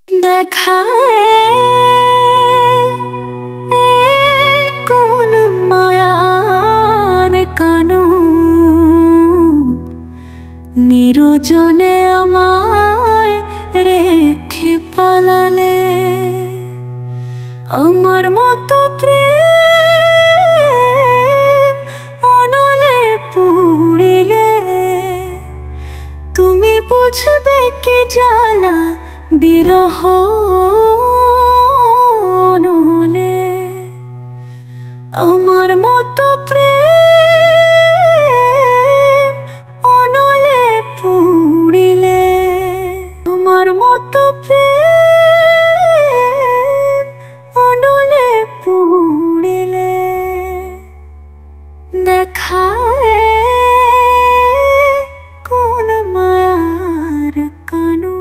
দেখায় কোন মায়ার কানু নিরজনে আমায় রেখে পালালে। আমার মতো প্রেম অনলে পুড়িলে তুমি বুঝবে কি জ্বালা বিরহ নলে। আমার মতো প্রেম অনলে পুড়িলে আমার মতো প্রেম অনলে পুড়িলে দেখায় কোন মায়ার কানু।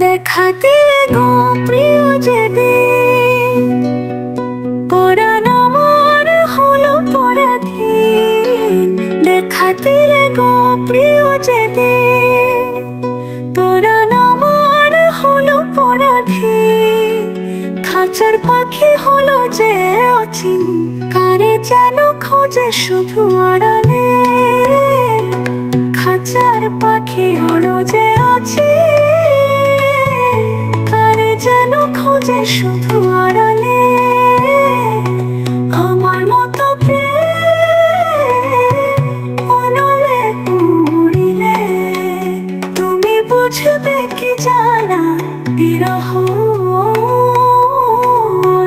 দেখাতে গো প্রিয় যেদিন পরাণ আমার হলো পরাধীন। দেখাতে গো প্রিয় যেদিন পরাণ আমার হলো পরাধীন। খাঁচার পাখি হলো যে অচিন কারে যেন খোঁজে শুধু আড়ালে। খাঁচার পাখি হলো যে অচিন কারে যেন খোঁজে শুধু আড়ালে। আমার মতো প্রেম অনলে পুড়িলে তুমি বুঝবে কি জ্বালা বিরহ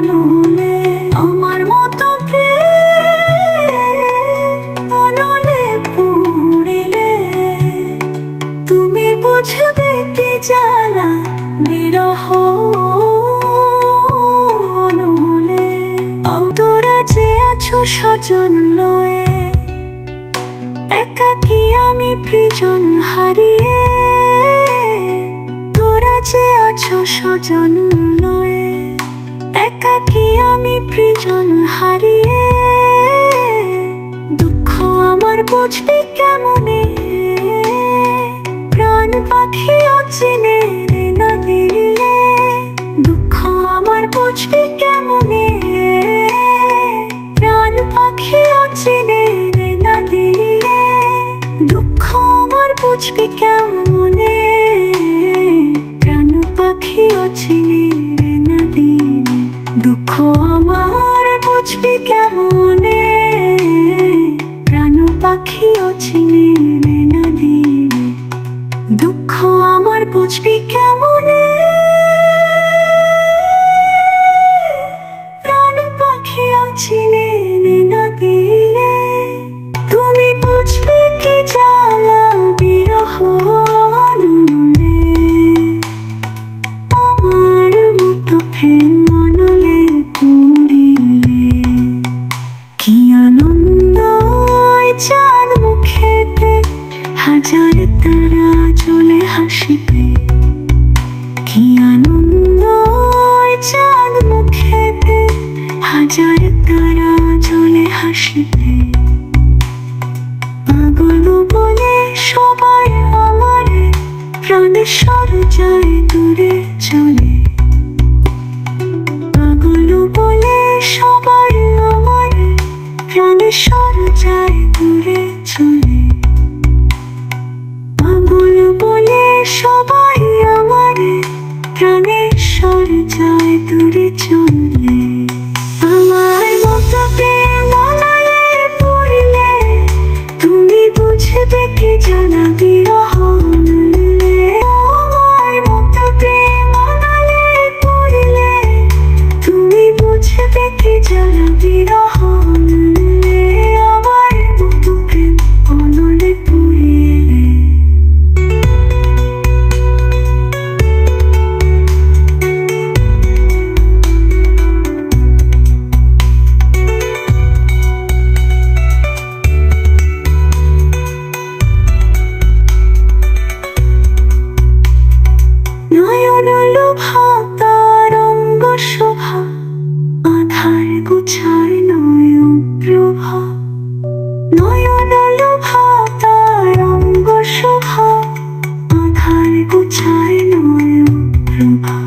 নলে। আমার মতো প্রেম অনলে পুড়িলে তুমি বুঝবে কি জ্বালা বিরহ নলে। তোরা যে আছো স্বজন লয়ে একাকী আমি প্রিয়জন হারিয়ে। তোরা যে আছো স্বজন লয়ে একাকী আমি প্রিয়জন হারিয়ে। দুঃখ আমার বুঝবে কেমনে প্রাণ পাখি অচিনে না দিলে। দুঃখ আমার বুঝবে কেমনে প্রাণ পাখি অচিনে না দিলে। দুঃখ আমার বুঝবে কেমনে প্রাণ পাখি অচিনে না দিলে। দুঃখ আমার বুঝবে কেমনে প্রাণ পাখি অচিনে না দিলে। দুঃখ আমার বুঝবি কেমনে প্রাণ পাখি অচিনে না দিলে। তুমি বুঝবে কি জ্বালা বিরহ নলে। আমার মতো প্রেম অনলে পুড়িলে কি আনন্দ চাঁদ মুখেতে হাজার তারা চলে হাসিবে। কি আনন্দ চাঁদ মুখেতে হাজার তারা চলে হাসিবে। পাগল বলে সবাই আমারে প্রাণেশ্বর যায় দূরে চলে। পাগল বলে সবাই আমারে প্রাণেশ্বর যায় দূরে চলে। পাগল বলে সবাই আমারে প্রাণেশ্বর যায় দূরে চলে। আমার মতো প্রেম অনলে পুড়িলে তুমি বুঝবে কি জ্বালা বিরহ নলে। আমার মতো প্রেম অনলে পুড়িলে তুমি বুঝবে কি জ্বালা বিরহ নলে। আমার মতো প্রেম অনলে পুড়িলে নয়ন লোভা তার অঙ্গ শোভা আধার গুছায় নয়ন প্রভা। নয়ন লোভা তার অঙ্গ শোভা আধার ছায় নয়ন প্রভা।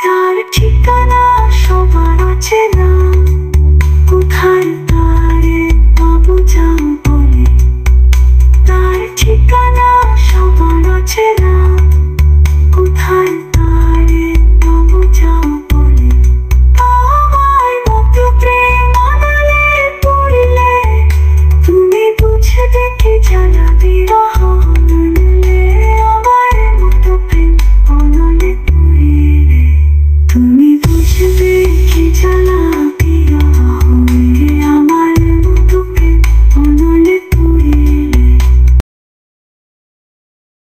তার ঠিকানা সবার অচেনা।